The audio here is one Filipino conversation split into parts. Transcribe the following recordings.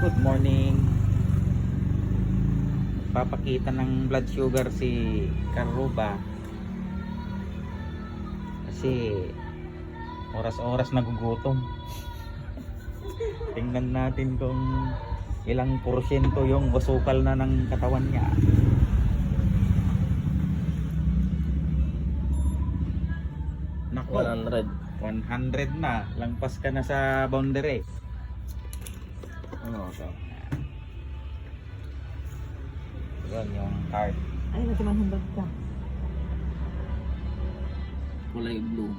Good morning. Papakita ng blood sugar si Karuba kasi oras-oras nagugutom. Tingnan natin kung ilang porsyento yung usukal na ng katawan niya. Nako, 100 na. Langpas ka na sa boundary. Ano ito? Yun yung card. Ay, nasa 100 ka. Kulay blue.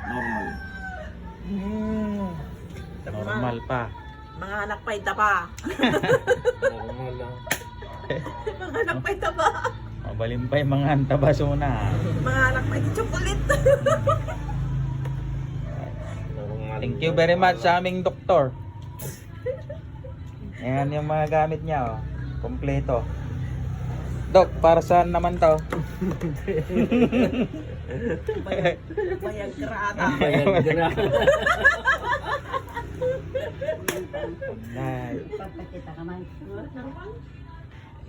Normal. Normal pa. Mga anak pa itaba. Normal lang. Mga anak pa itaba. Mabalin pa yung mga antabasona. Mga anak pa ito chocolate. Normal. Thank you very much sa aming doktor. Ayan yung mga gamit niya, oh. Kompleto. Dok, para saan naman to? Bayag krata. Nice. Papakita ka man.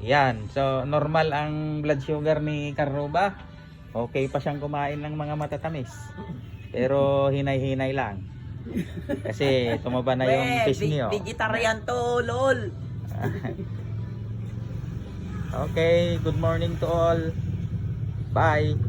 Yan, so normal ang blood sugar ni Karuba. Okay pa siyang kumain ng mga matatamis. Pero hinay-hinay lang. Kasi tumaba na yung fish niyo. Vegetarian to, lol. Okay, good morning to all. Bye.